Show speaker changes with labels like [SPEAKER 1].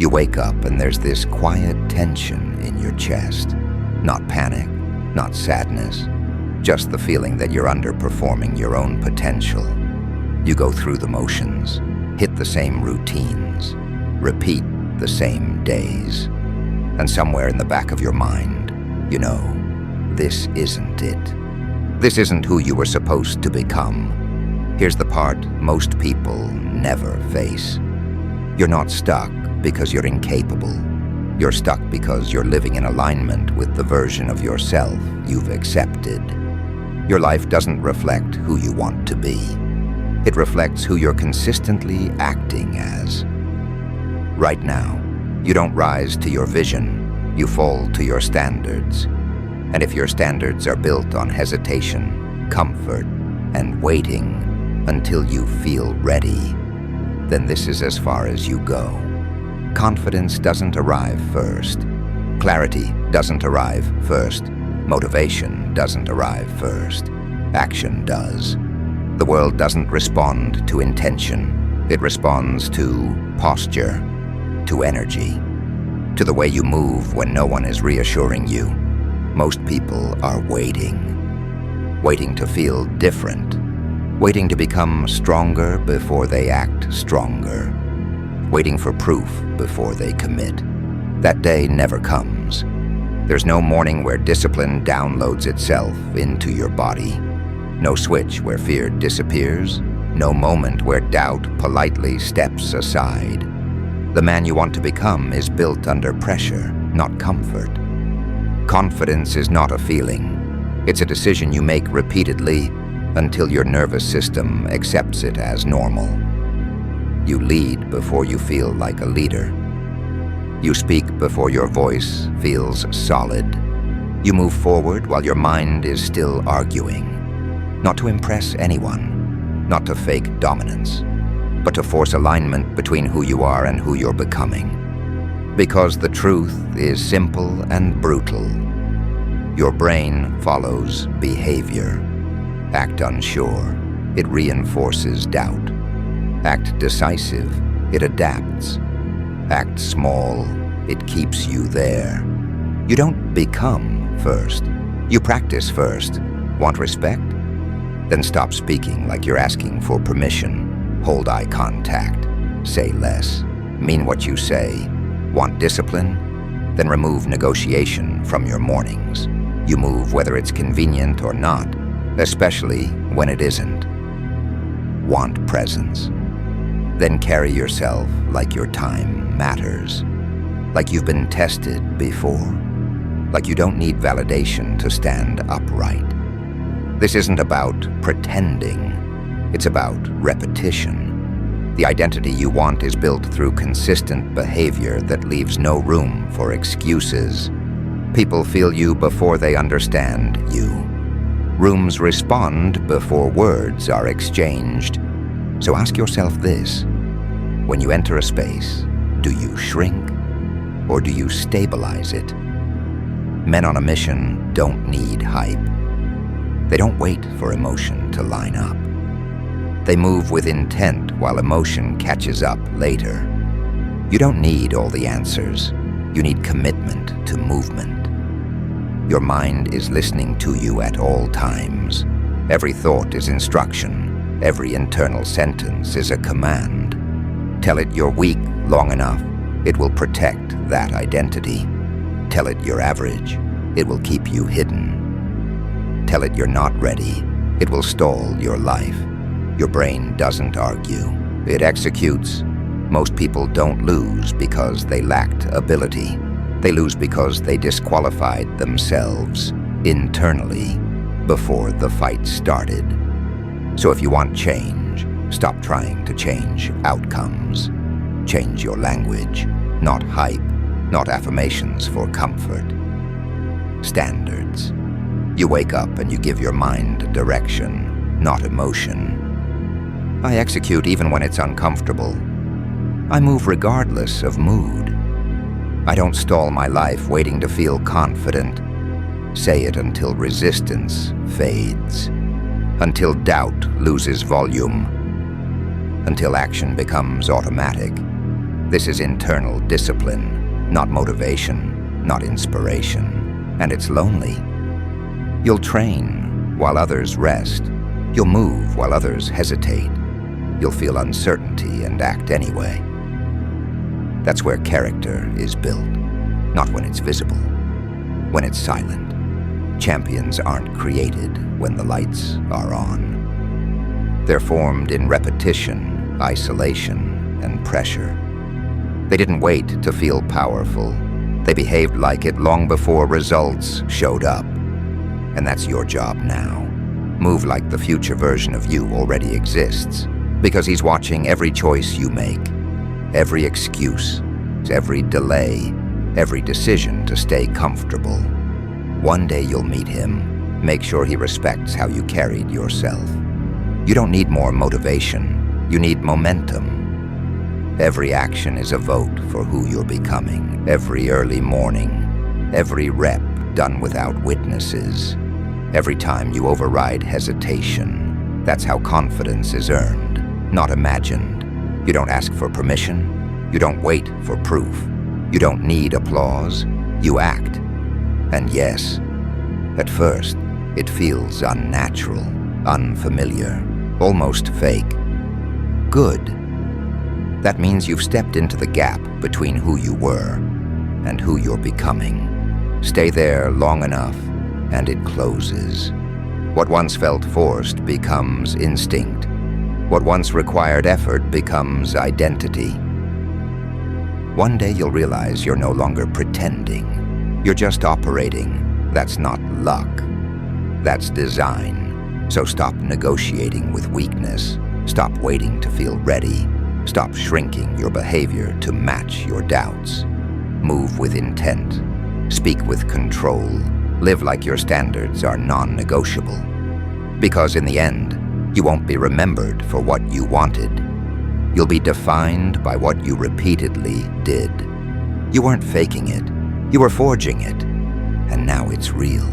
[SPEAKER 1] You wake up and there's this quiet tension in your chest. Not panic, not sadness, just the feeling that you're underperforming your own potential. You go through the motions, hit the same routines, repeat the same days. And somewhere in the back of your mind, you know, this isn't it. This isn't who you were supposed to become. Here's the part most people never face. You're not stuck because you're incapable. You're stuck because you're living in alignment with the version of yourself you've accepted. Your life doesn't reflect who you want to be. It reflects who you're consistently acting as. Right now, you don't rise to your vision, you fall to your standards. And if your standards are built on hesitation, comfort, and waiting until you feel ready, then this is as far as you go. Confidence doesn't arrive first. Clarity doesn't arrive first. Motivation doesn't arrive first. Action does. The world doesn't respond to intention. It responds to posture, to energy, to the way you move when no one is reassuring you. Most people are waiting to feel different, waiting to become stronger before they act stronger, waiting for proof before they commit. That day never comes. There's no morning where discipline downloads itself into your body, no switch where fear disappears, no moment where doubt politely steps aside. The man you want to become is built under pressure, not comfort. Confidence is not a feeling. It's a decision you make repeatedly until your nervous system accepts it as normal. You lead before you feel like a leader. You speak before your voice feels solid. You move forward while your mind is still arguing. Not to impress anyone, not to fake dominance, but to force alignment between who you are and who you're becoming. Because the truth is simple and brutal. Your brain follows behavior. Act unsure, it reinforces doubt. Act decisive, it adapts. Act small, it keeps you there. You don't become first. You practice first. Want respect? Then stop speaking like you're asking for permission. Hold eye contact. Say less. Mean what you say. Want discipline? Then remove negotiation from your mornings. You move whether it's convenient or not, especially when it isn't. Want presence? Then carry yourself like your time matters, like you've been tested before, like you don't need validation to stand upright. This isn't about pretending, it's about repetition. The identity you want is built through consistent behavior that leaves no room for excuses. People feel you before they understand you. Rooms respond before words are exchanged. So ask yourself this: when you enter a space, do you shrink or do you stabilize it? Men on a mission don't need hype. They don't wait for emotion to line up. They move with intent while emotion catches up later. You don't need all the answers. You need commitment to movement. Your mind is listening to you at all times. Every thought is instruction. Every internal sentence is a command. Tell it you're weak long enough, it will protect that identity. Tell it you're average, it will keep you hidden. Tell it you're not ready, it will stall your life. Your brain doesn't argue, it executes. Most people don't lose because they lacked ability. They lose because they disqualified themselves internally before the fight started. So if you want change, stop trying to change outcomes. Change your language, not hype, not affirmations for comfort. Standards. You wake up and you give your mind direction, not emotion. I execute even when it's uncomfortable. I move regardless of mood. I don't stall my life waiting to feel confident. Say it until resistance fades, until doubt loses volume, until action becomes automatic. This is internal discipline, not motivation, not inspiration. And it's lonely. You'll train while others rest. You'll move while others hesitate. You'll feel uncertainty and act anyway. That's where character is built, not when it's visible, when it's silent. Champions aren't created when the lights are on. They're formed in repetition, isolation, and pressure. They didn't wait to feel powerful. They behaved like it long before results showed up. And that's your job now. Move like the future version of you already exists, because he's watching every choice you make, every excuse, every delay, every decision to stay comfortable. One day you'll meet him. Make sure he respects how you carried yourself. You don't need more motivation. You need momentum. Every action is a vote for who you're becoming. Every early morning, every rep done without witnesses, every time you override hesitation. That's how confidence is earned, not imagined. You don't ask for permission. You don't wait for proof. You don't need applause. You act. And yes, at first, it feels unnatural, unfamiliar, almost fake. Good. That means you've stepped into the gap between who you were and who you're becoming. Stay there long enough, and it closes. What once felt forced becomes instinct. What once required effort becomes identity. One day you'll realize you're no longer pretending. You're just operating. That's not luck. That's design. So stop negotiating with weakness. Stop waiting to feel ready. Stop shrinking your behavior to match your doubts. Move with intent. Speak with control. Live like your standards are non-negotiable. Because in the end, you won't be remembered for what you wanted. You'll be defined by what you repeatedly did. You weren't faking it. You were forging it, and now it's real.